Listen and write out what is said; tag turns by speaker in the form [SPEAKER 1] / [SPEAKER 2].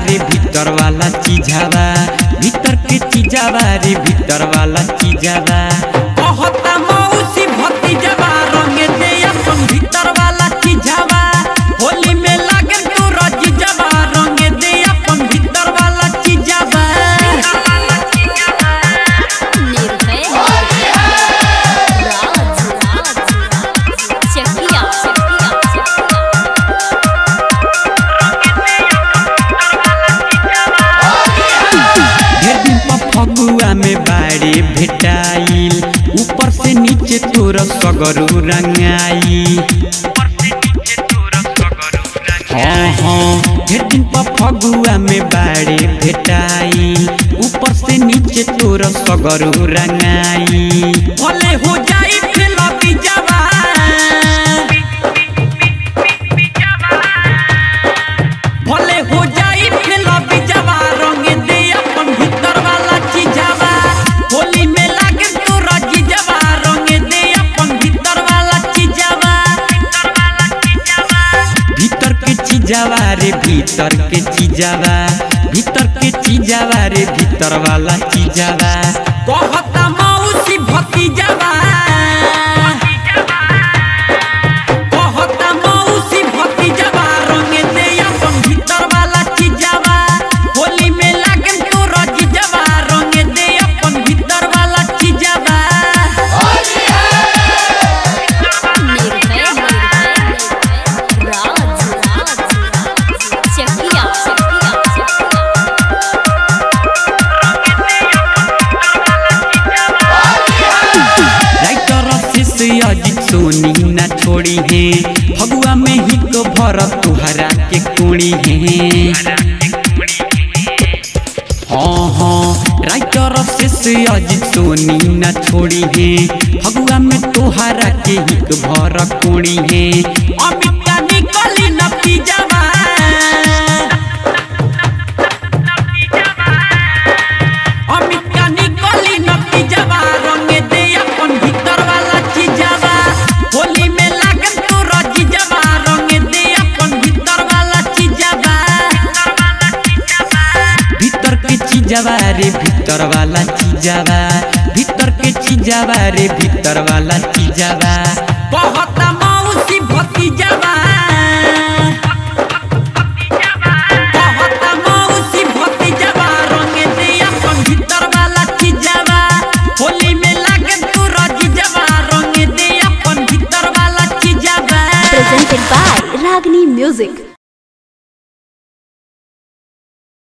[SPEAKER 1] रे भीतर वाला चीजावा, भीतर के चीजावा रे भीतर वाला चीजावा। कहता मौसी भतीजावा रंगे दे अपन भीतर वाला चीजावा, होली में लागे तू रजीजावा रंगे दे अपन भीतर वाला चीजावा। फगुआ में बाड़े भेटाइल, ऊपर से नीचे तोर सगरू रंगाई। हाँ हाँ ढेर दिन पर फगुआ में बाड़े भेटाइल, ऊपर से नीचे तोर सगरू रंगाई। भले हो जाई फिल्म बीजावा, भले हो जाई फिल्म बीजावा रंगे दे अपन भीतर वाला चीजावा, होली में लागे तू रजीजावा रंगे दे अपन भीतर वाला चीजावा। भीतर के चीजावा रे भीतर के चीजावा, भीतर के चीजावा रे भीतर वाला चीजावा। कहता मौसी भतीजावा, कहता मौसी भतीजावा रंगे दे अपन भीतर वाला चीजावा, होली में लागे तू रजीजावा रंगे दे अपन भीतर वाला चीजावा। अजित सोनी न छोड़ी है, फगुआ में ही तो भरत तुहरा के कुड़ी है। हाँ हाँ राइटर से अजित सोनी न छोड़ी है, फगुआ में तुहरा के ही तो भर कुड़ी है। अमित का निकली न पीजावा, अमित का निकली न पीजावा रंगे दे अपन भीतर वाला चीजावा, होली में लागे तू रजीजावा रंगे दे अपन भीतर वाला चीजावा। भीतर के चीजावा रे भीतर वाला चीजावा, भीतर के चीजावा रे भीतर वाला चीजावा। कहता मौसी भतीजावा।